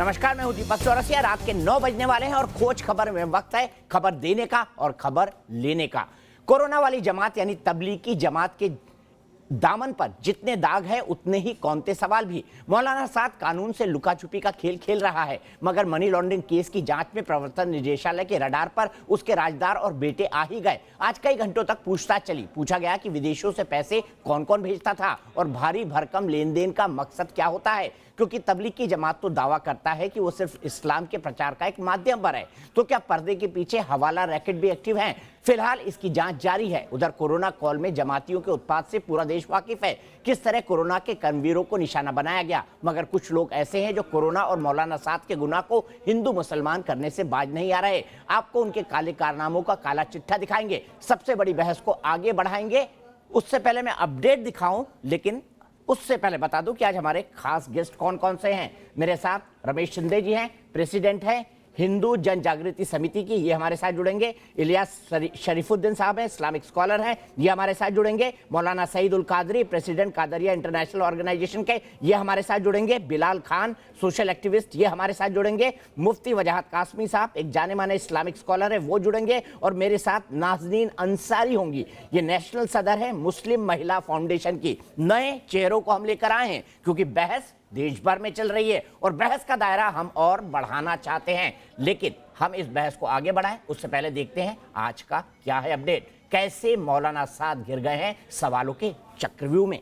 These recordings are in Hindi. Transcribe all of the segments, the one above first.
नमस्कार, मैं हूं दीपक चौरसिया। रात के 9 बजने वाले हैं और खोज खबर में वक्त है खबर देने का और खबर लेने का। कोरोना वाली जमात यानी तबलीगी जमात के दामन पर जितने दाग है उतने ही कौनते सवाल भी। मौलाना साद कानून से लुका छुपी का खेल खेल रहा है, मगर मनी लॉन्ड्रिंग केस की जांच में प्रवर्तन निदेशालय के रडार पर उसके राजदार और बेटे आ ही गए। आज कई घंटों तक पूछताछ चली। पूछा गया कि विदेशों से पैसे कौन कौन भेजता था और भारी भरकम लेन देन का मकसद क्या होता है, क्योंकि तबलीग की जमात तो दावा करता है कि वो सिर्फ इस्लाम के प्रचार का एक माध्यम पर है। तो क्या पर्दे के पीछे हवाला रैकेट भी एक्टिव हैं? फिलहाल इसकी जांच जारी है। उधर कोरोना कॉल में जमातियों के उत्पात से पूरा देश वाकिफ है। किस तरह कोरोना के कर्मवीरों को निशाना बनाया गया, मगर कुछ लोग ऐसे हैं जो कोरोना और मौलाना साद के गुनाह को हिंदू मुसलमान करने से बाज नहीं आ रहे। आपको उनके काले कारनामों का काला चिट्ठा दिखाएंगे, सबसे बड़ी बहस को आगे बढ़ाएंगे। उससे पहले मैं अपडेट दिखाऊं, लेकिन उससे पहले बता दूं कि आज हमारे खास गेस्ट कौन कौन से हैं। मेरे साथ रमेश शिंदे जी हैं, प्रेसिडेंट हैं हिंदू जन जागृति समिति की, ये हमारे साथ जुड़ेंगे। इलियास शरीफुद्दीन साहब हैं, इस्लामिक स्कॉलर हैं, ये हमारे साथ जुड़ेंगे। Maulana Saeed ul Qadri, president Qadria international organisation के, ये हमारे साथ जुड़ेंगे। बिलाल खान, सोशल एक्टिविस्ट, ये हमारे साथ जुड़ेंगे। मुफ्ती वजाहत कासमी साहब, एक जाने माने इस्लामिक स्कॉलर है, वो जुड़ेंगे। और मेरे साथ नाजनीन अंसारी होंगी, ये नेशनल सदर है मुस्लिम महिला फाउंडेशन की। नए चेहरों को हम लेकर आए हैं क्योंकि बहस देश भर में चल रही है और बहस का दायरा हम और बढ़ाना चाहते हैं। लेकिन हम इस बहस को आगे बढ़ाएं उससे पहले देखते हैं आज का क्या है अपडेट। कैसे मौलाना साद घिर गए हैं सवालों के चक्रव्यूह में।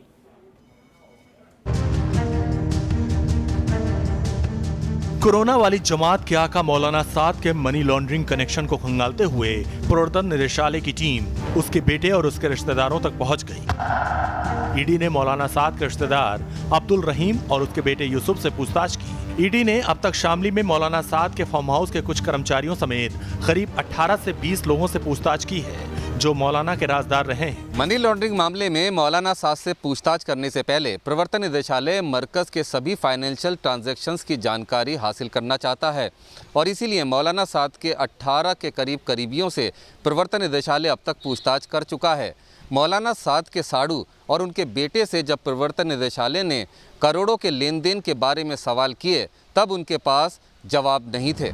कोरोना वाली जमात के आका मौलाना साद के मनी लॉन्ड्रिंग कनेक्शन को खंगालते हुए प्रवर्तन निदेशालय की टीम उसके बेटे और उसके रिश्तेदारों तक पहुंच गई। ईडी ने मौलाना साद के रिश्तेदार अब्दुल रहीम और उसके बेटे यूसुफ से पूछताछ की। ईडी ने अब तक शामली में मौलाना साद के फार्म हाउस के कुछ कर्मचारियों समेत करीब 18 से 20 लोगों से पूछताछ की है जो मौलाना के राजदार रहे हैं। मनी लॉन्ड्रिंग मामले में मौलाना साद से पूछताछ करने से पहले प्रवर्तन निदेशालय मरकज के सभी फाइनेंशियल ट्रांजैक्शंस की जानकारी हासिल करना चाहता है और इसीलिए मौलाना साद के 18 के करीब करीबियों से प्रवर्तन निदेशालय अब तक पूछताछ कर चुका है। मौलाना साद के साड़ू और उनके बेटे से जब प्रवर्तन निदेशालय ने करोड़ों के लेन देन के बारे में सवाल किए तब उनके पास जवाब नहीं थे।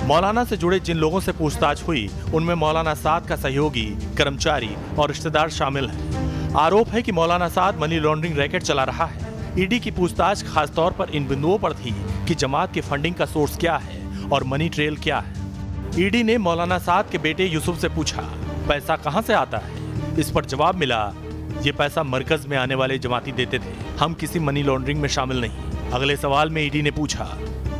मौलाना से जुड़े जिन लोगों से पूछताछ हुई उनमें मौलाना साद का सहयोगी, कर्मचारी और रिश्तेदार शामिल हैं। आरोप है कि मौलाना साद मनी लॉन्ड्रिंग रैकेट चला रहा है। ईडी की पूछताछ खासतौर पर इन बिंदुओं पर थी कि जमात की फंडिंग का सोर्स क्या है और मनी ट्रेल क्या है। ईडी ने मौलाना साद के बेटे यूसुफ से पूछा, पैसा कहां से आता है? इस पर जवाब मिला, ये पैसा मरकज में आने वाले जमाती देते थे, हम किसी मनी लॉन्ड्रिंग में शामिल नहीं। अगले सवाल में ईडी ने पूछा,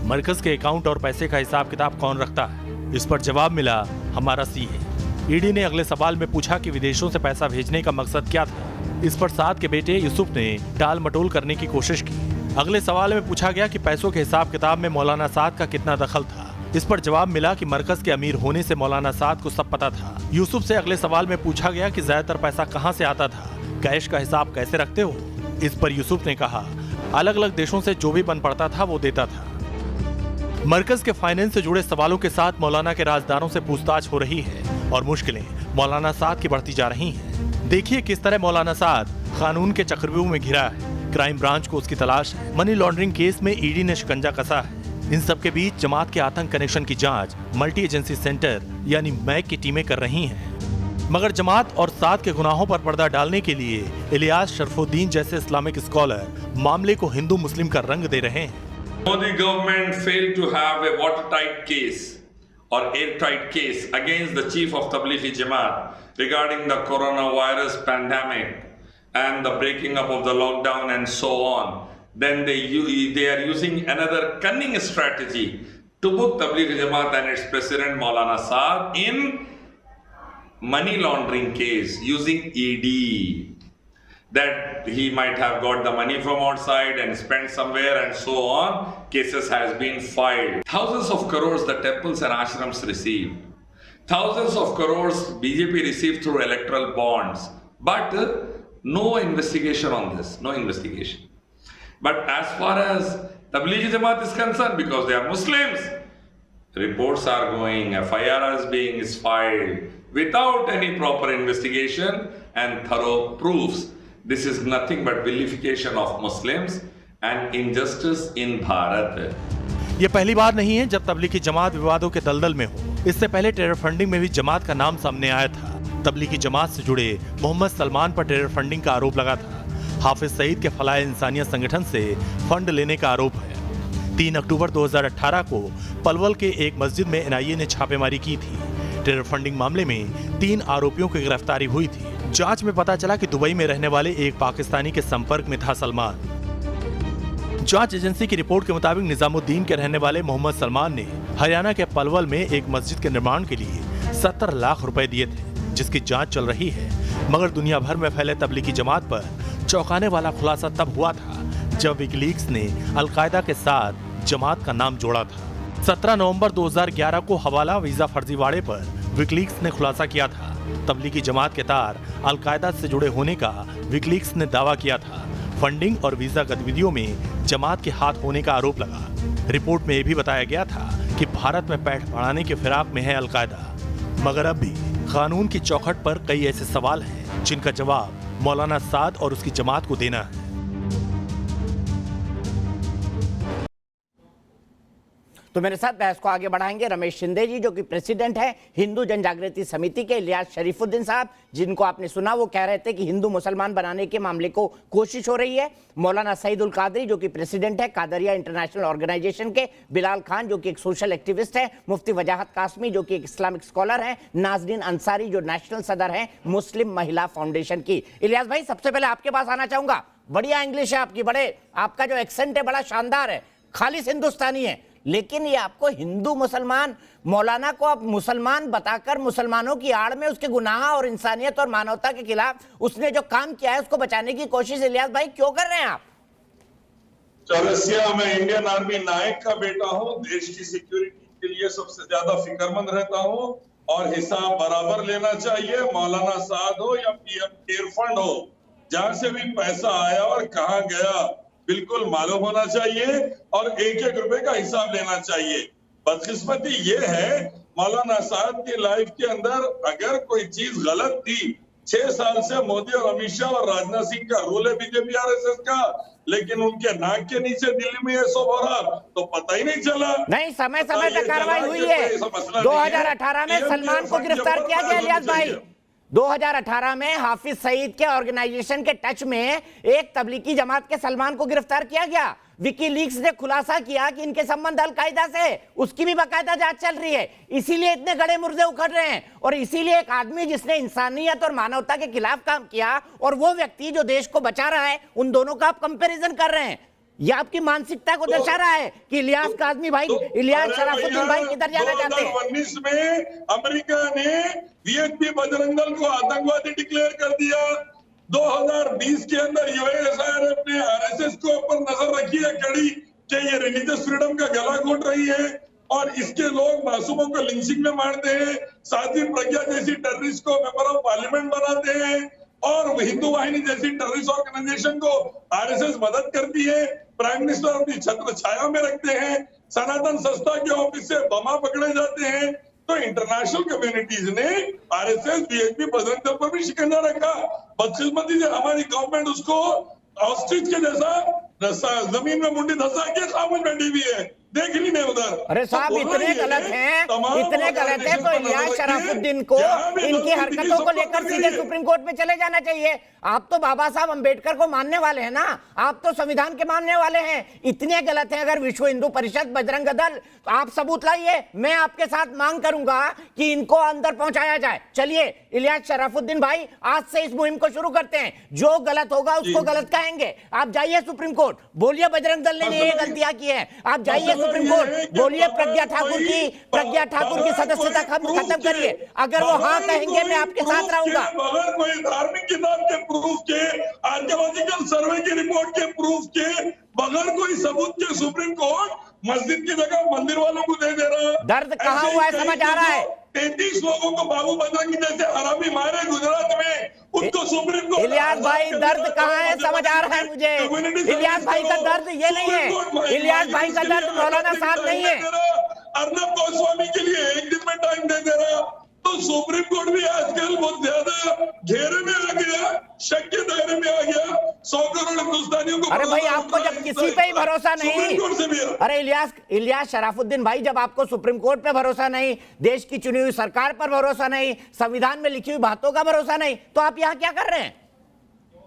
मरकज के अकाउंट और पैसे का हिसाब किताब कौन रखता है? इस पर जवाब मिला, हमारा सीए। ईडी ने अगले सवाल में पूछा कि विदेशों से पैसा भेजने का मकसद क्या था? इस पर साद के बेटे यूसुफ ने टाल मटोल करने की कोशिश की। अगले सवाल में पूछा गया कि पैसों के हिसाब किताब में मौलाना साद का कितना दखल था? इस पर जवाब मिला कि मरकज के अमीर होने से मौलाना साद को सब पता था। यूसुफ से अगले सवाल में पूछा गया कि ज्यादातर पैसा कहां से आता था, कैश का हिसाब कैसे रखते हो? इस पर यूसुफ ने कहा, अलग अलग देशों से जो भी बन पड़ता था वो देता था। मरकज के फाइनेंस से जुड़े सवालों के साथ मौलाना के राजदारों से पूछताछ हो रही है और मुश्किलें मौलाना साद की बढ़ती जा रही हैं। देखिए किस तरह मौलाना साद कानून के चक्रव्यूह में घिरा है। क्राइम ब्रांच को उसकी तलाश है। मनी लॉन्ड्रिंग केस में ईडी ने शिकंजा कसा है। इन सब के बीच जमात के आतंक कनेक्शन की जांच मल्टी एजेंसी सेंटर यानी मैक की टीमें कर रही हैं। मगर जमात और साद के गुनाहों पर पर्दा डालने के लिए इलियास शरीफुद्दीन जैसे इस्लामिक स्कॉलर मामले को हिंदू मुस्लिम का रंग दे रहे हैं। Modi government failed to have a watertight case or airtight case against the chief of Tablighi Jamaat regarding the coronavirus pandemic and the breaking up of the lockdown and so on. Then they are using another cunning strategy to put Tablighi Jamaat and its president Maulana Saad in money laundering case using ED. That he might have got the money from outside and spent somewhere and so on. Cases has been filed. Thousands of crores the temples and ashrams received. Thousands of crores BJP received through electoral bonds. But no investigation on this. No investigation. But as far as Tablighi Jamaat is concerned, because they are Muslims, reports are going, FIR is filed without any proper investigation and thorough proofs. This is nothing but vilification of Muslims and injustice in Bharat. ये पहली बार नहीं है जब तबलीगी जमात विवादों के दलदल में हो। इससे पहले टेरर फंडिंग में भी जमात का नाम सामने आया था। तबलीगी जमात से जुड़े मोहम्मद सलमान पर टेरर फंडिंग का आरोप लगा था। हाफिज सईद के फलाह इंसानियत संगठन से फंड लेने का आरोप है। 3 अक्टूबर 2018 को पलवल के एक मस्जिद में एनआईए ने छापेमारी की थी। टेरर फंडिंग मामले में 3 आरोपियों की गिरफ्तारी हुई थी। जांच में पता चला कि दुबई में रहने वाले एक पाकिस्तानी के संपर्क में था सलमान। जांच एजेंसी की रिपोर्ट के मुताबिक निजामुद्दीन के रहने वाले मोहम्मद सलमान ने हरियाणा के पलवल में एक मस्जिद के निर्माण के लिए 70 लाख रुपए दिए थे, जिसकी जांच चल रही है। मगर दुनिया भर में फैले तबलीगी जमात पर चौंकाने वाला खुलासा तब हुआ था जब विकीलीक्स ने अलकायदा के साथ जमात का नाम जोड़ा था। 17 नवंबर 2011 को हवाला वीजा फर्जीवाड़े पर विकीलीक्स ने खुलासा किया था। तबलीगी जमात के तार अलकायदा से जुड़े होने का विकीलीक्स ने दावा किया था। फंडिंग और वीजा गतिविधियों में जमात के हाथ होने का आरोप लगा। रिपोर्ट में यह भी बताया गया था कि भारत में पैठ बढ़ाने के फिराक में है अलकायदा। मगर अब भी कानून की चौखट पर कई ऐसे सवाल हैं जिनका जवाब मौलाना साद और उसकी जमात को देना है। तो मेरे साथ बहस को आगे बढ़ाएंगे रमेश शिंदे जी, जो कि प्रेसिडेंट है हिंदू जन जागृति समिति के, इलियास शरीफुद्दीन साहब, जिनको आपने सुना वो कह रहे थे कि हिंदू मुसलमान बनाने के मामले को कोशिश हो रही है, मौलाना सईद उल कादरी जो कि प्रेसिडेंट है कादरिया इंटरनेशनल ऑर्गेनाइजेशन के, बिलाल खान जो कि एक सोशल एक्टिविस्ट है, मुफ्ती वजाहत कासमी जो कि एक इस्लामिक स्कॉलर है, नाजरीन अंसारी जो नेशनल सदर है मुस्लिम महिला फाउंडेशन की। इलियास भाई, सबसे पहले आपके पास आना चाहूंगा। बढ़िया इंग्लिश है आपकी, आपका जो एक्सेंट है बड़ा शानदार है, खालिस हिंदुस्तानी है, लेकिन ये आपको हिंदू मुसलमान, मौलाना को आप मुसलमान बताकर मुसलमानों की आड़ में उसके गुनाह और इंसानियत और मानवता के खिलाफ उसने जो काम किया है उसको बचाने की कोशिश इलियास भाई क्यों कर रहे हैं आप? चौरसिया, मैं इंडियन आर्मी नायक का बेटा हूं। देश की सिक्योरिटी के लिए सबसे ज्यादा फिक्रमंद रहता हूं और हिसाब बराबर लेना चाहिए। मौलाना साद हो या पीएम केयर फंड हो, जहां से भी पैसा आया और कहां गया बिल्कुल मालूम होना चाहिए और एक रुपए का हिसाब लेना चाहिए। बदकिस्मती ये है मौलाना साद की लाइफ के अंदर अगर कोई चीज गलत थी, 6 साल से मोदी और अमित शाह और राजनाथ सिंह का रूल है बीजेपी आरएसएस का, लेकिन उनके नाक के नीचे दिल्ली में ये सब हो रहा तो पता ही नहीं चला। नहीं, समय समय पे कार्रवाई हुई है। 2018 में सलमान को गिरफ्तार किया गया इलियास भाई। 2018 में हाफिज सईद के ऑर्गेनाइजेशन के टच में एक तबलीगी जमात के सलमान को गिरफ्तार किया गया। विकीलीक्स ने खुलासा किया कि इनके संबंध अलकायदा से, उसकी भी बाकायदा जांच चल रही है। इसीलिए इतने गड़े मुर्दे उखड़ रहे हैं और इसीलिए एक आदमी जिसने इंसानियत और मानवता के खिलाफ काम किया और वो व्यक्ति जो देश को बचा रहा है, उन दोनों का आप कंपैरिजन कर रहे हैं। यह आपकी मानसिकता को दर्शा रहा है कि इलियास काज़मी भाई, इलियास शराफुद्दीन भाई किधर जाना चाहते हैं। 2019 में अमेरिका ने वीएचपी बजरंग दल को आतंकवादी डिक्लेयर कर दिया। 2020 के अंदर यूएसआईआरएफ ने आरएसएस को ऊपर नजर रखी है कड़ी कि ये रिलीजियस फ्रीडम का गला घोट रही है और इसके लोग मासूमों को लिंचिंग में मारते हैं। साध्वी प्रज्ञा जैसी टेररिस्ट को मेंबर ऑफ पार्लियामेंट बनाते हैं और हिंदू वाहिनी जैसी टेररिस्ट ऑर्गेनाइजेशन को आरएसएस मदद करती है। प्राइम मिनिस्टर अपनी छत्र छाया में रखते हैं। सनातन संस्था के ऑफिस से बमा पकड़े जाते हैं। तो इंटरनेशनल कम्युनिटीज ने आरएसएस, बीएचपी, बजरंग दल पर भी शिकंजा रखा। बदकिस्मती से हमारी गवर्नमेंट उसको ऑस्ट्रिच के जैसा जमीन में मुंडी धंसा के खामोश बैठी हुई है, देख ही नहीं उधर। अरे साहब, इतने गलत हैं, इतने गलत है तो इलियास शराफुद्दीन को इनकी हरकतों को लेकर सीधे सुप्रीम कोर्ट में चले जाना चाहिए। आप तो बाबा साहब अंबेडकर को मानने वाले हैं ना, आप तो संविधान के मानने वाले हैं। इतने गलत हैं अगर विश्व हिंदू परिषद, बजरंग दल, आप सबूत लाइए, मैं आपके साथ मांग करूंगा कि इनको अंदर पहुंचाया जाए। चलिए इलियास शराफुद्दीन भाई, आज से इस मुहिम को शुरू करते हैं। जो गलत होगा उसको गलत कहेंगे। आप जाइए सुप्रीम कोर्ट, बोलिए बजरंग दल ने ये गलतियां की है। आप जाइए सुप्रीम कोर्ट, बोलिए प्रज्ञा ठाकुर की सदस्यता खत्म करिए। अगर वो हाँ कहेंगे मैं आपके साथ रहूंगा। बगैर कोई धार्मिक किताब के प्रूफ के, आर्कियोलॉजिकल सर्वे की रिपोर्ट के प्रूफ के, बगैर कोई सबूत के सुप्रीम कोर्ट मस्जिद की जगह मंदिर वालों को दे रहा। दर्द कहाँ हुआ है समझ आ रहा है। 33 लोगों को बाबू बजरंगी जैसे हरामी मारे गुजरात में, उनको सुप्रीम कोर्ट। इलियास भाई, दर्द कहाँ है समझ आ रहा है मुझे। इलियास भाई का दर्द ये नहीं है, इलियास भाई का दर्द मौलाना साहब नहीं है। अर्नब गोस्वामी के लिए 1 दिन में टाइम दे रहा। तो सुप्रीम कोर्ट भी आजकल बहुत ज्यादा घेरे में आ गया शक के दायरे में आ गया। 100 करोड़ हिंदुस्तानियों को। अरे भाई आपको जब किसी पे ही भरोसा नहीं, सुप्रीम कोर्ट से भी है। अरे इलियास शराफुद्दीन भाई, जब आपको सुप्रीम कोर्ट पे भरोसा नहीं, देश की चुनी हुई सरकार पर भरोसा नहीं, संविधान में लिखी हुई बातों का भरोसा नहीं, तो आप यहाँ क्या कर रहे हैं?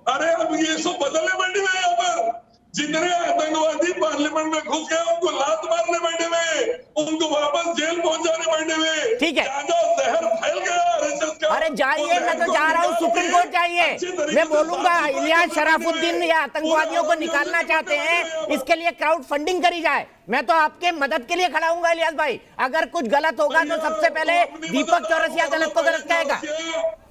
अरे अब ये सब बदलने बैठे हुए यहाँ पर। जितने आतंकवादी पार्लियामेंट में घुस गए उनको लात मारने बैठे हुए, उनको वापस जेल पहुंचाने बैठे हुए। ठीक है। जहर फैल गया आरएसएस का। अरे जाइए, मैं तो जा रहा हूँ सुप्रीम कोर्ट जाइए। मैं बोलूंगा इलियास शराफुद्दीन या आतंकवादियों को निकालना चाहते हैं, इसके लिए क्राउड फंडिंग करी जाए। मैं तो आपके मदद के लिए खड़ा हूंगा इलियास भाई। अगर कुछ गलत होगा तो सबसे पहले दीपक चौरसिया गलत को गलत कहेगा।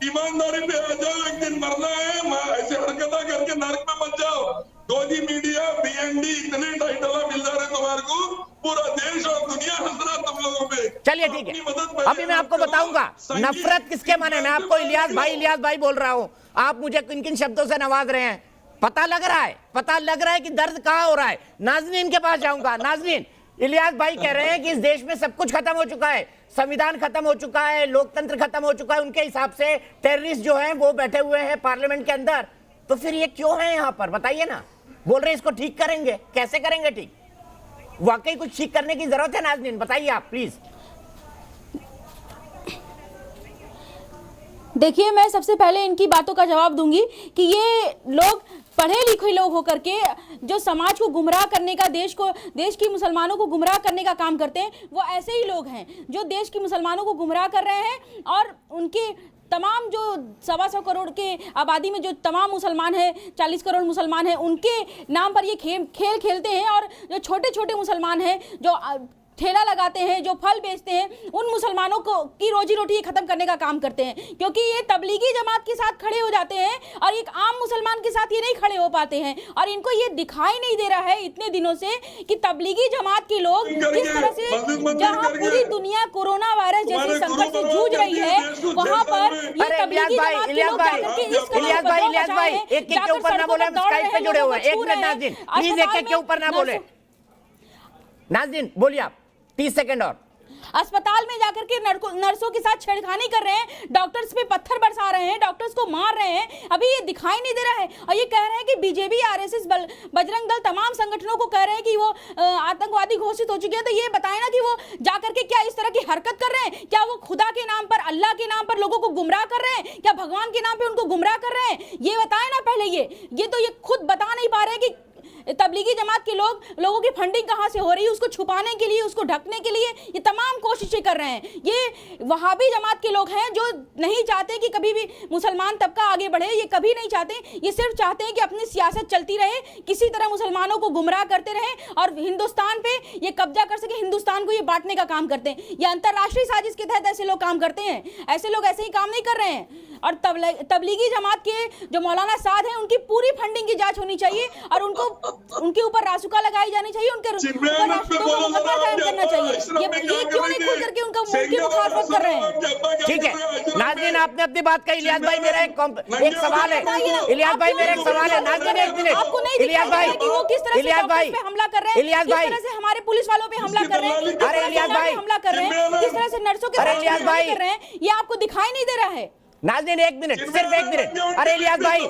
ईमानदारी पे आ जाओ, एक दिन मरना है। ऐसे हरकत करके नरक में मत जाओ। गोदी मीडिया, बीएनडी, इतने टाइटल मिल जा रहे तुम्हारे को, पूरा देश और दुनिया हंस रहा तुम लोगों पे। चलिए ठीक है, अभी मैं आपको बताऊंगा नफरत किसके मन है। मैं आपको इलियास भाई बोल रहा हूं। आप मुझे किन किन शब्दों से नवाज रहे हैं, पता लग रहा है कि दर्द कहां हो रहा है। नाज़रीन के पास जाऊंगा। नाज़रीन, इलियास भाई कह रहे हैं कि इस देश में सब कुछ खत्म हो चुका है, संविधान खत्म हो चुका है, लोकतंत्र खत्म हो चुका है। उनके हिसाब से टेररिस्ट जो हैं वो बैठे हुए हैं पार्लियामेंट के अंदर। तो फिर ये क्यों है यहाँ पर, बताइए ना। बोल रहे इसको ठीक करेंगे, कैसे करेंगे ठीक? वाकई कुछ ठीक करने की जरूरत है नाज़रीन, बताइए आप प्लीज। देखिए, मैं सबसे पहले इनकी बातों का जवाब दूंगी कि ये लोग पढ़े लिखे लोग होकर के जो समाज को गुमराह करने का, देश की मुसलमानों को गुमराह करने का काम करते हैं, वो ऐसे ही लोग हैं जो देश की मुसलमानों को गुमराह कर रहे हैं। और उनके तमाम जो 125 करोड़ के आबादी में जो तमाम मुसलमान हैं, 40 करोड़ मुसलमान हैं, उनके नाम पर ये खेल खेलते हैं। और जो छोटे छोटे मुसलमान हैं जो ठेला लगाते हैं, जो फल बेचते हैं, उन मुसलमानों को की रोजी रोटी खत्म करने का काम करते हैं। क्योंकि ये तबलीगी जमात के साथ खड़े हो जाते हैं और एक आम मुसलमान के साथ ये नहीं खड़े हो पाते हैं। और इनको ये दिखाई नहीं दे रहा है इतने दिनों से कि तबलीगी जमात के लोग किस तरह से, जहां पूरी दुनिया कोरोना वायरस जैसे संकट से जूझ रही है, वहां पर ये तबलीगी जमात के लोग जाकर के इस इलियास भाई एक के ऊपर ना बोले, हम स्काइप पे जुड़े हुए हैं। एक मिनट नाज़रीन प्लीज, एक के ऊपर ना बोले। नाज़रीन बोलिए आप, 30 सेकंड और। अस्पताल में जाकर के नर्सों के साथ छेड़खानी कर रहे हैं, डॉक्टर्स पे पत्थर बरसा रहे हैं, डॉक्टर्स को मार रहे हैं। अभी ये दिखाई नहीं दे रहा है। और ये कह रहे हैं कि बीजेपी, आरएसएस, बजरंग दल तमाम संगठनों को कह रहे हैं कि वो आतंकवादी घोषित हो चुके हैं। तो ये बताएं ना कि वो जाकर के क्या इस तरह की हरकत कर रहे हैं? क्या वो खुदा के नाम पर, अल्लाह के नाम पर लोगों को गुमराह कर रहे हैं? क्या भगवान के नाम पे उनको गुमराह कर रहे हैं? ये बताएं ना पहले। ये तो ये खुद बता नहीं पा रहे कि तबलीगी जमात के लोगों की फंडिंग कहां से हो रही है। उसको छुपाने के लिए, उसको ढकने के लिए ये तमाम कोशिशें कर रहे हैं। ये वहाबी जमात के लोग हैं जो नहीं चाहते कि कभी भी मुसलमान तबका आगे बढ़े। ये कभी नहीं चाहते। ये सिर्फ चाहते हैं कि अपनी सियासत चलती रहे, किसी तरह मुसलमानों को गुमराह करते रहे और हिंदुस्तान पे ये कब्जा कर सके, हिंदुस्तान को ये बांटने का काम करते हैं। ये अंतर्राष्ट्रीय साजिश के तहत ऐसे लोग काम करते हैं। ऐसे लोग ऐसे ही काम नहीं कर रहे हैं। और तबलीगी जमात के जो मौलाना साद हैं, उनकी पूरी फंडिंग की जांच होनी चाहिए और उनके ऊपर रासुका लगाई जानी चाहिए, उनके ऊपर राष्ट्रों को मुकदमा कायम करना चाहिए। ये क्यों नहीं खुल करके उनकी मुखालफत कर रहे हैं? ठीक है नाज़रीन, आपने अपनी बात कही। इलियास भाई मेरा एक सवाल है। इलियास भाई मेरा एक सवाल है। नाज़रीन एक मिनट। आपको नहीं इलियास भाई, कि वो किस तरह से डॉक्टर्स पे हमला कर रहे हैं, इलियास भाई, किस तरह से हमारे पुलिस वालों पे हमला कर रहे हैं, किस तरह से इलियास भाई हमला कर रहे हैं, किस तरह से नर्सों के साथ हमला कर रहे हैं, ये आपको दिखाई नहीं दे रहा है? नाज़रीन एक मिनट, सिर्फ एक मिनट। अरे इलियास भाई,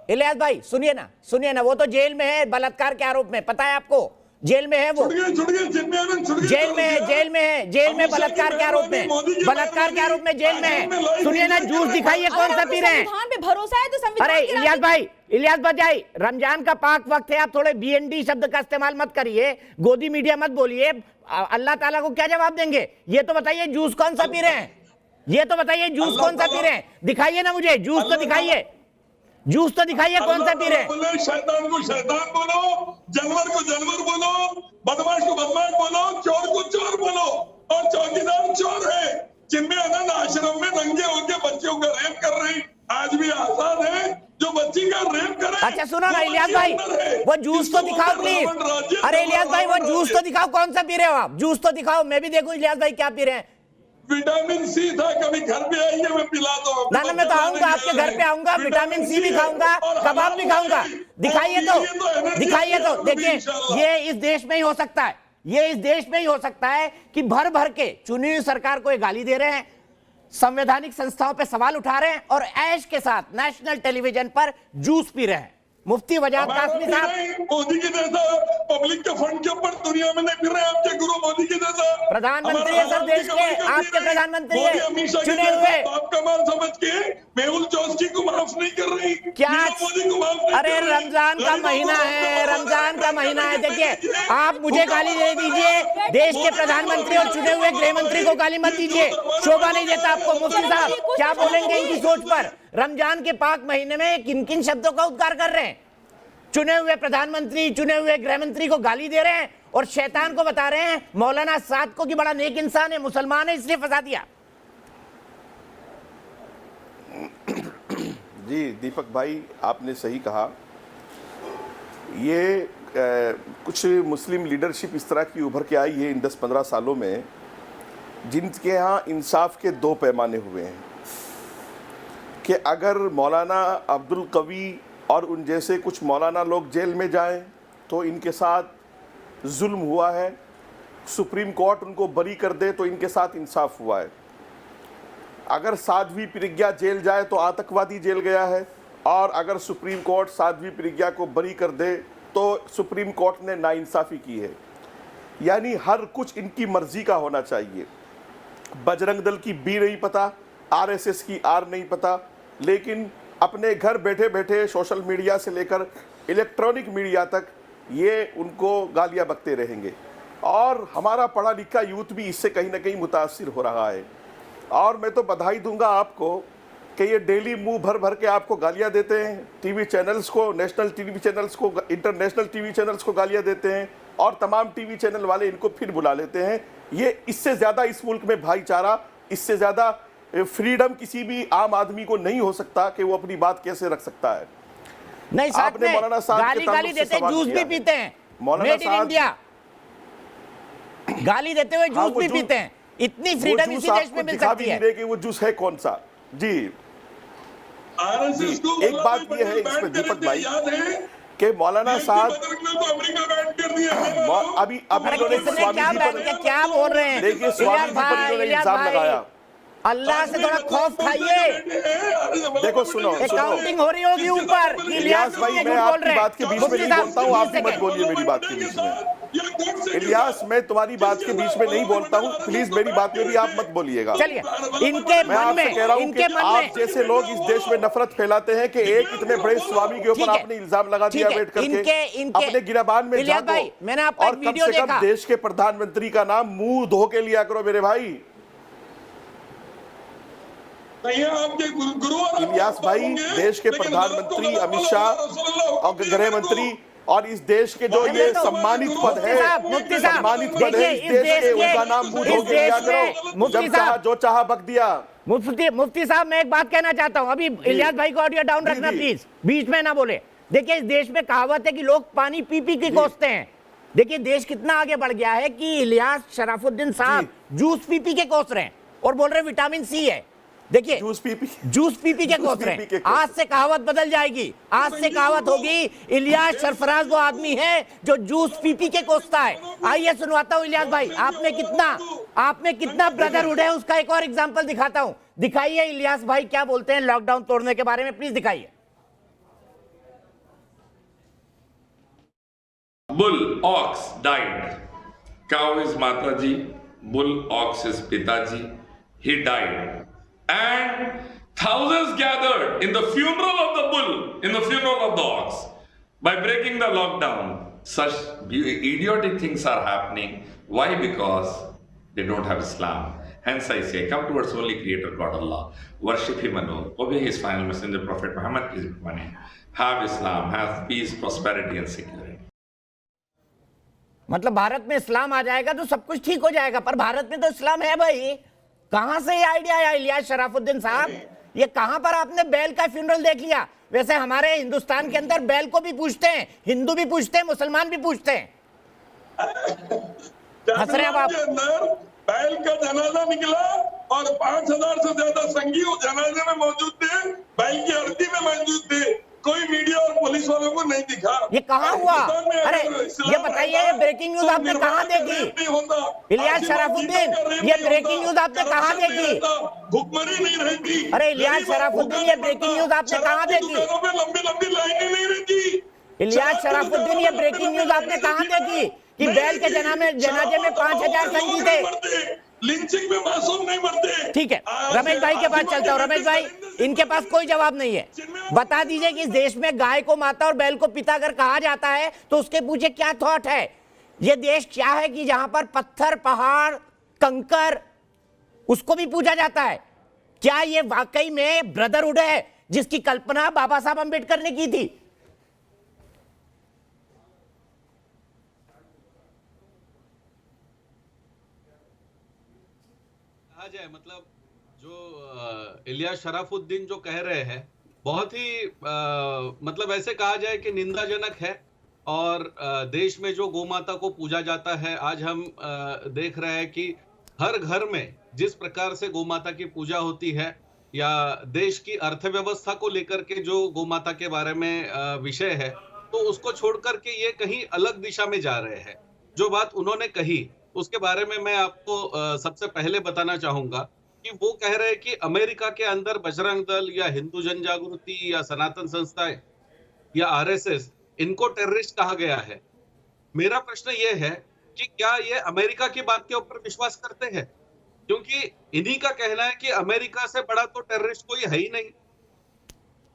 इलियास भाई सुनिए ना, वो तो जेल में है बलात्कार के आरोप में, पता है आपको? जेल में है वो, जेल में बलात्कार के आरोप में जेल में है। सुनिए ना, जूस दिखाइए कौन सा पी रहे हैं। संविधान पे भरोसा है तो संविधान। अरे इलियास भाई, रमजान का पाक वक्त है, आप थोड़े बीएनडी शब्द का इस्तेमाल मत करिए, गोदी मीडिया मत बोलिए। अल्लाह ताला को क्या जवाब देंगे? ये तो बताइए जूस कौन सा पी रहे हैं, ये तो बताइए जूस कौन सा पी रहे हैं, दिखाइए ना मुझे, जूस तो दिखाइए, कौन सा पी रहे हैं। शैतान को शैतान बोलो, जानवर को जानवर बोलो, बदमाश को बदमाश बोलो, चोर को चोर बोलो, और चौकीदार चोर है। जिनमें अनंत आश्रम में नंगे होकर बच्चों का रेप कर रहे हैं, आज भी आजाद है जो बच्ची का रेप करे। अच्छा सुनो ना इलियास भाई, वो जूस तो दिखाओ प्लीज। अरे इलियास भाई, वो जूस तो दिखाओ, कौन सा पी रहे हो आप? जूस तो दिखाओ, मैं भी देखूं इलियास भाई क्या पी रहे हैं। विटामिन सी था, कभी घर पे आइए मैं पिला दूं। ना मैं तो आऊंगा, आपके घर पे आऊंगा, विटामिन सी भी खाऊंगा, कबाब भी खाऊंगा। दिखाइए तो देखिए, ये इस देश में ही हो सकता है, ये इस देश में ही हो सकता है कि भर भर के चुनी हुई सरकार को ये गाली दे रहे हैं, संवैधानिक संस्थाओं पे सवाल उठा रहे हैं और ऐश के साथ नेशनल टेलीविजन पर जूस पी रहे हैं। मुफ्ती वजाहत कासमी साहब, मोदी के जैसा पब्लिक के फंड के ऊपर दुनिया में नहीं फिर रहे आपके गुरु मोदी के जैसा प्रधानमंत्री है सर देश के, आपके प्रधानमंत्री है चुने हुए। आपका माल समझ के मेहुल चौधरी को माफ नहीं कर रही, क्या? मोदी को माफ नहीं अरे कर रही। रमजान का महीना है, रमजान का महीना है। देखिए, आप मुझे गाली दे दीजिए, देश के प्रधानमंत्री और चुने हुए गृह मंत्री को गाली मत दीजिए, शोभा नहीं देता आपको। मुफ्ती साहब क्या बोलेंगे इनकी सोच पर? रमजान के पाक महीने में किन किन शब्दों का उद्गार कर रहे हैं? चुने हुए प्रधानमंत्री, चुने हुए गृह मंत्री को गाली दे रहे हैं और शैतान को बता रहे हैं मौलाना साद को कि बड़ा नेक इंसान है, मुसलमान है, इसलिए फंसा दिया। जी दीपक भाई, आपने सही कहा। ये कुछ मुस्लिम लीडरशिप इस तरह की उभर के आई है इन 10-15 सालों में, जिनके यहाँ इंसाफ के दो पैमाने हुए हैं कि अगर मौलाना अब्दुल कवी और उन जैसे कुछ मौलाना लोग जेल में जाएं तो इनके साथ जुल्म हुआ है, सुप्रीम कोर्ट उनको बरी कर दे तो इनके साथ इंसाफ हुआ है। अगर साध्वी प्रज्ञा जेल जाए तो आतंकवादी जेल गया है, और अगर सुप्रीम कोर्ट साध्वी प्रज्ञा को बरी कर दे तो सुप्रीम कोर्ट ने नाइंसाफ़ी की है। यानी हर कुछ इनकी मर्जी का होना चाहिए। बजरंग दल की बी नहीं पता, आरएसएस की आर नहीं पता, लेकिन अपने घर बैठे बैठे सोशल मीडिया से लेकर इलेक्ट्रॉनिक मीडिया तक ये उनको गालियां बकते रहेंगे। और हमारा पढ़ा लिखा यूथ भी इससे कहीं ना कहीं मुतासिर हो रहा है। और मैं तो बधाई दूंगा आपको कि ये डेली मुंह भर भर के आपको गालियां देते हैं, टीवी चैनल्स को, नेशनल टीवी चैनल्स को, इंटरनेशनल टीवी चैनल्स को गालियां देते हैं, और तमाम टीवी चैनल वाले इनको फिर बुला लेते हैं। ये इससे ज़्यादा इस मुल्क में भाईचारा, इससे ज़्यादा फ्रीडम किसी भी आम आदमी को नहीं हो सकता कि वो अपनी बात कैसे रख सकता है। नहीं, साथ आपने में मौलाना साहब के गाली ताल्लुक से देते सवाल जूस किया भी पीते हैं, मौलाना मेड इन साहब- इंडिया, गाली देते हुए हाँ, जूस भी पीते हैं। इतनी फ्रीडम इसी देश में मिल सकती है। कि वो जूस है कौन सा। जी आरएसएस को एक बात ये है इसमें दीपक भाई याद है कि मौलाना साहब तो अमेरिका बैन कर दिया। अभी इन्होंने किसने स्वामी क्या जी बैन पर, किया? क्या बोल रहे हैं? देखिए स्वामी जी पर इन्होंने इल्जाम लगाया। अल्लाह से थोड़ा खौफ खाइए। देखो सुनो काउंटिंग हो रही होगी ऊपर। इलियास भाई, मैं आपकी बात के बीच में नहीं बोलता हूँ, आप भी मत बोलिए मेरी बात के बीच में। इलियास, मैं तुम्हारी बात के बीच में नहीं बोलता हूँ, प्लीज मेरी बात में भी आप मत बोलिएगा। चलिए, इनके मैं मन आपसे में, कह रहा हूँ इनके कि मन आप में जैसे लोग इस देश में नफरत फैलाते हैं कि एक इतने बड़े स्वामी के ऊपर आपने इल्जाम लगा दिया बैठ करके, अपने गिरबान में इलियास भाई, झांको मैंने आपका और कम वीडियो से कम देखा। देश के प्रधानमंत्री का नाम मुंह धो के लिया करो मेरे भाई। इलियास भाई, देश के प्रधानमंत्री अमित शाह और गृह मंत्री और इस देश के जो ये सम्मानित पद है, सम्मानित पद है इस देश के, उनका नाम मुंह धो के लिया करो। जब चाहा जो चाहा बक दिया। मुफ्ती साहब, मैं एक बात कहना चाहता हूं। अभी इलियास भाई को ऑडियो डाउन रखना प्लीज, बीच में ना बोले। देखिए, इस देश में कहावत है कि लोग पानी पी पी के कोसते हैं। देखिए, देश कितना आगे बढ़ गया है कि इलियास शराफुद्दीन साहब जूस पी पी के कोस रहे हैं और बोल रहे हैं विटामिन सी है। देखिए, जूस पी पी के कोस रहे हैं। आज से कहावत बदल जाएगी। आज से कहावत होगी इलियास सरफराज वो आदमी है जो जूस पी पी के कोसता है। आइए सुनवाता हूं इलियास भाई, आपने कितना ब्रदरहुड है उसका एक और एग्जांपल दिखाता हूं। दिखाइए इलियास भाई क्या बोलते हैं लॉकडाउन तोड़ने के बारे में, प्लीज दिखाइए। Bull ox died. Cow is Mataji, bull ox is Pitaji. He died. And thousands gathered in the funeral of the bull, in the funeral of the ox, by breaking the lockdown. Such idiotic things are happening. Why? Because they don't have Islam. Hence I say, come towards only Creator God Allah. Worship Him alone. Obey His final messenger, Prophet Muhammad, peace be upon him. Have Islam, have peace, prosperity and security. मतलब भारत में इस्लाम आ जाएगा तो सब कुछ ठीक हो जाएगा, पर भारत में तो इस्लाम है भाई। कहां से ये आइडिया आया इलियास शराफुद्दीन साहब? ये कहां पर आपने बैल का फ्यूनरल देख लिया? वैसे हमारे हिंदुस्तान के अंदर बैल को भी पूछते हैं, हिंदू भी पूछते हैं, मुसलमान भी पूछते हैं। हंस रहे हैं आप? बैल का जनाजा निकला और 5000 से ज्यादा संगी उस जनाजे में मौजूद थे, बैल की अर्थी में मौजूद थे। कोई मीडिया और पुलिस वालों को नहीं दिखा। ये कहाँ हुआ? हिंदुस्तान में अरे अगर ये इस्लाम बताइए, रहता, ये ब्रेकिंग न्यूज तो आपने निर्भया कहाँ का देखी? रेप नहीं होता, इलियास आसिम शराफुद्दीन, का रेप ये नहीं ब्रेकिंग होता, न्यूज आपने कहाँ करप्शन नहीं देखी? रहता, भुखमरी नहीं रहती। अरे इलियास गरीब शराफुद्दीन, भूखा ये नहीं ब्रेकिंग मरता, न्यूज आपने शराब कहाँ की देखी? दुकानों पे लंबी लंबी लाइनें नहीं रहती। इलियास शराफुद्दीन, ये ब्रेकिंग न्यूज आपने कहाँ देखी कि बैल के जनाजे में 5,000 संगी थे? लिंचिंग में मासूम नहीं मरते। ठीक है, रमेश भाई के पास चलता हूं। रमेश भाई, इनके पास कोई जवाब नहीं है। बता दीजिए कि इस देश में गाय को माता और बैल को पिता अगर कहा जाता है तो उसके पीछे क्या थॉट है? ये देश क्या है कि जहां पर पत्थर, पहाड़, कंकर, उसको भी पूजा जाता है? क्या ये वाकई में ब्रदरहुड है जिसकी कल्पना बाबा साहब अंबेडकर ने की थी? कहा जाए, मतलब जो इलियास शराफुद्दीन जो कह रहे हैं बहुत ही मतलब ऐसे कहा जाए कि निंदाजनक है। और देश में जो गोमाता को पूजा जाता है, आज हम देख रहे हैं कि हर घर में जिस प्रकार से गोमाता की पूजा होती है, या देश की अर्थव्यवस्था को लेकर के जो गोमाता के बारे में विषय है, तो उसको छोड़ करके ये कहीं अलग दिशा में जा रहे हैं। जो बात उन्होंने कही उसके बारे में मैं आपको सबसे पहले बताना चाहूंगा कि वो कह रहे हैं कि अमेरिका के अंदर बजरंग दल या हिंदू जन जागृति या सनातन संस्थाएं या आरएसएस, इनको टेररिस्ट कहा गया है। मेरा प्रश्न ये है कि क्या ये अमेरिका की बात के ऊपर विश्वास करते हैं? क्योंकि इन्हीं का कहना है कि अमेरिका से बड़ा तो टेररिस्ट कोई है ही नहीं।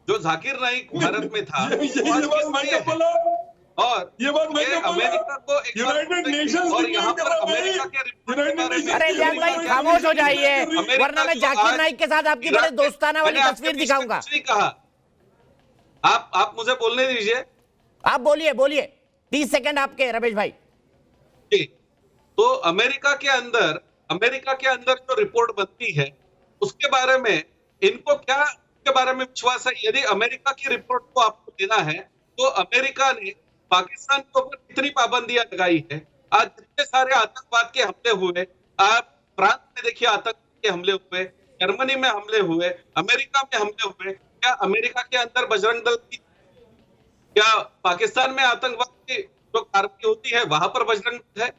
जो जाकिर नाइक भारत में था, वो आज किसके है? और ये बात मैं अमेरिका को यूनाइटेड नेशंस और यहाँ पर अमेरिका के रिपोर्ट के बारे में, अरे इलियास भाई खामोश हो जाइए, वरना मैं जाकिर नाइक के साथ आपकी बड़े दोस्ताना वाली तस्वीर दिखाऊंगा। कुछ नहीं कहा, आप मुझे बोलने दीजिए। आप बोलिए बोलिए, 30 सेकंड आपके रमेश भाई। तो अमेरिका के अंदर जो रिपोर्ट बनती है उसके बारे में इनको क्या के बारे में विश्वास है? यदि अमेरिका की रिपोर्ट को आपको लेना है तो अमेरिका ने पाकिस्तान के ऊपर कितनी पाबंदियां लगाई है। आज जितने सारे आतंकवाद के हमले हुए, आप फ्रांस में देखिए आतंकवाद के हमले हुए, जर्मनी में हमले हुए, अमेरिका में हमले हुए। क्या अमेरिका के अंदर बजरंग दल की, क्या पाकिस्तान में आतंकवाद की जो कार्रवाई होती है वहां पर बजरंग दल है?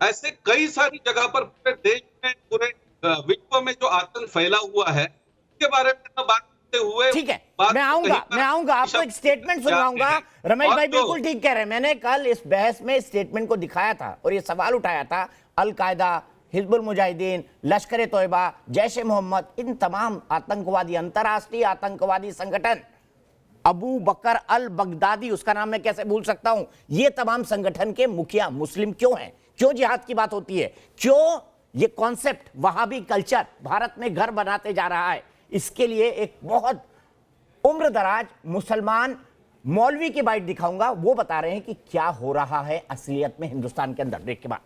ऐसे कई सारी जगह पर पूरे देश में, पूरे विश्व में जो आतंक फैला हुआ है उसके बारे में बात करते हुए, ठीक है, मैं आऊंगा आपको एक स्टेटमेंट सुनाऊंगा। रमेश भाई बिल्कुल ठीक कह रहे हैं। मैंने कल इस बहस में स्टेटमेंट को दिखाया था और ये सवाल उठाया था, अल-कायदा, हिजबुल मुजाहिदीन, लश्कर तोयबा, जैश ए मोहम्मद, इन तमाम आतंकवादी, अंतरराष्ट्रीय आतंकवादी संगठन, अबू बकर अल बगदादी, उसका नाम मैं कैसे भूल सकता हूं, ये तमाम संगठन के मुखिया मुस्लिम क्यों हैं? क्यों जिहाद की बात होती है? क्यों ये कॉन्सेप्ट वहाबी कल्चर भारत में घर बनाते जा रहा है? इसके लिए एक बहुत उम्रदराज मुसलमान मौलवी की बाइट दिखाऊंगा। वो बता रहे हैं कि क्या हो रहा है असलियत में हिंदुस्तान के अंदर। ब्रेक के बाद